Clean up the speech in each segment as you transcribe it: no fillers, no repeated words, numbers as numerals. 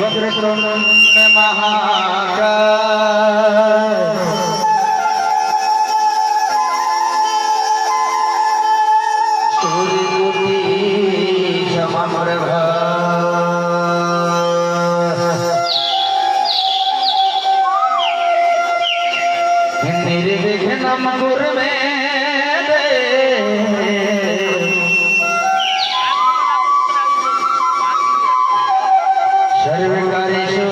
वक्रतुंड महाकाय सूर्यकोटि समप्रभ निर्विघ्नं कुरु मे सर्वकार्येषु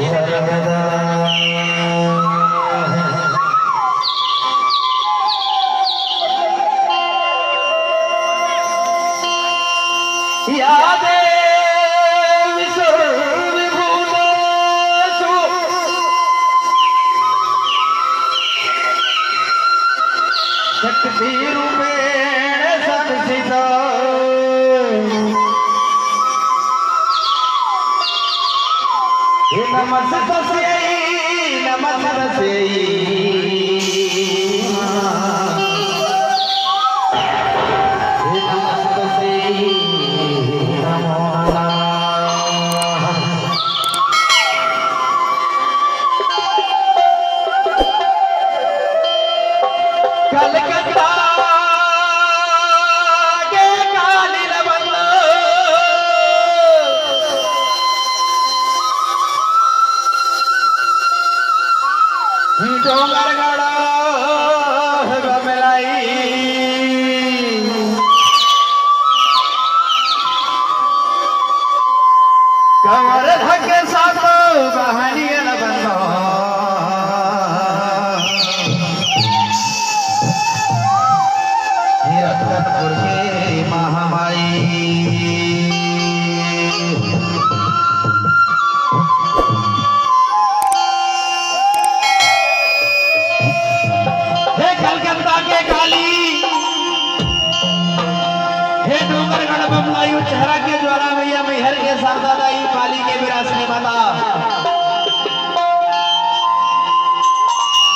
सर्वदा या देवी सर्वभूतेषु शक्तिरूपेण संस्थिता नमस्तस्यै नमस्तस्यै नमस्तस्यै नमो नमः। कलकत्ता के काली लवंगा डोंगरगढ़ गमलाई कमर धके साथ बहनियन बंदो रतनपुर के महामाई कलकत्ता के काली हे डोंगरगढ़ बमलाई चेहरा के ज्वाला भैया मैहर के सरदादाई पाली के विरासनी माता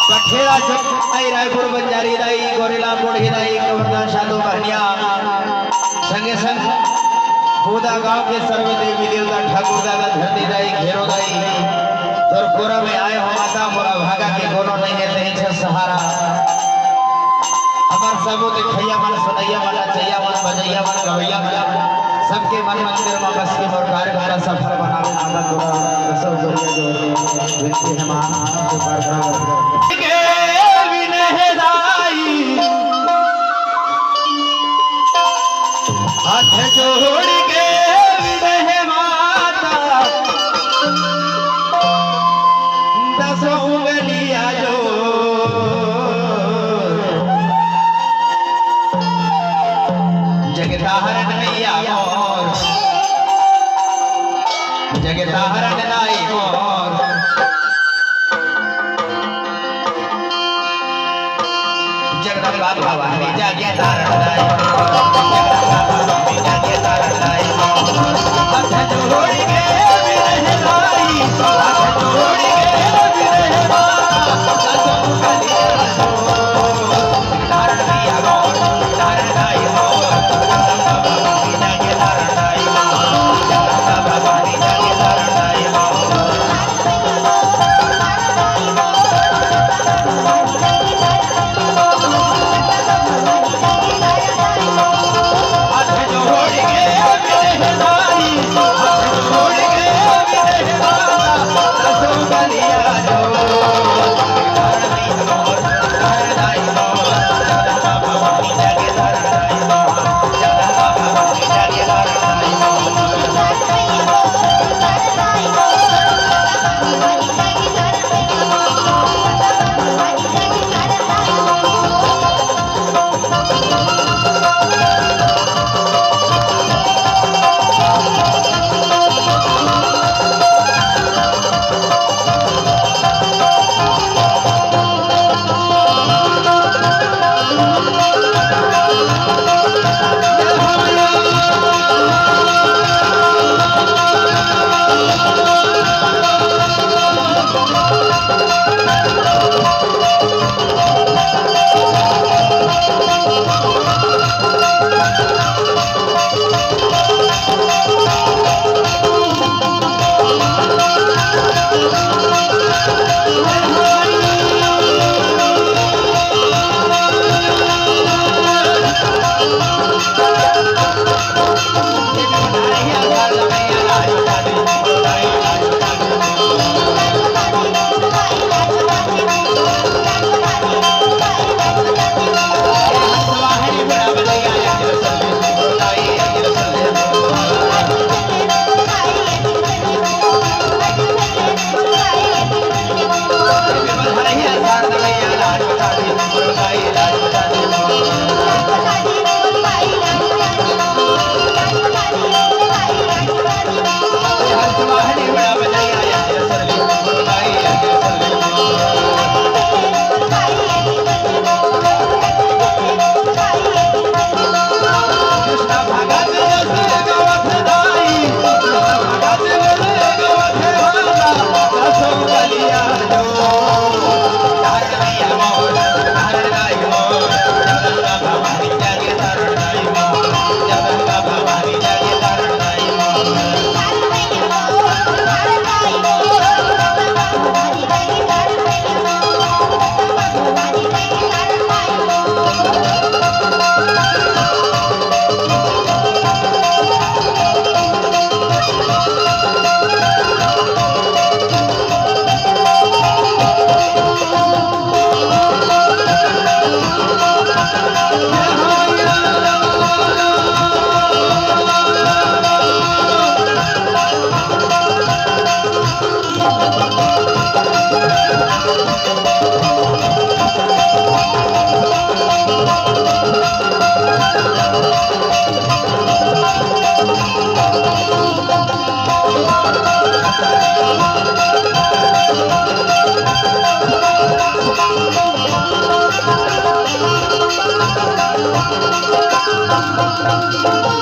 कठेरा चौक रायपुर बंजारी दाई गोरेला मोड़ी दाई कवर्धा साधु बहनिया संगे संग बूदा गांव के सर्व देवी देवता ठाकुर दादा धरती दाई घेरो दाई तोर कोरा में आए हो माता मोरा भागा के कोनो नहीं है तही छ सहारा हमार सबो देखैया मन सुनैया मन चैया मन बजैया मन गवैया मन सबके मन मंदिर में बस के मोर कार्य भरा सफल बनावे आनंद गुरु सब गुरु जो विनती है मान से प्रार्थना के विनहदाई हाथ जोड़ के विनह माता दसों उंगलियां जो जगदाहरण मैया मोर जगदाहरण नाई मोर जगदम्बा भवानी जागे तारण नाई जगदम्बा भवानी जागे तारण नाई हाथ जोड़ के विरह लाई हाथ जोड़ के विरह माता दसों उंगलियां जो तारण मैया मोर तारण नाई मोर जगदम्बा भवानी जागे तारण नाई जगदम्बा भवानी जागे तारण नाई रे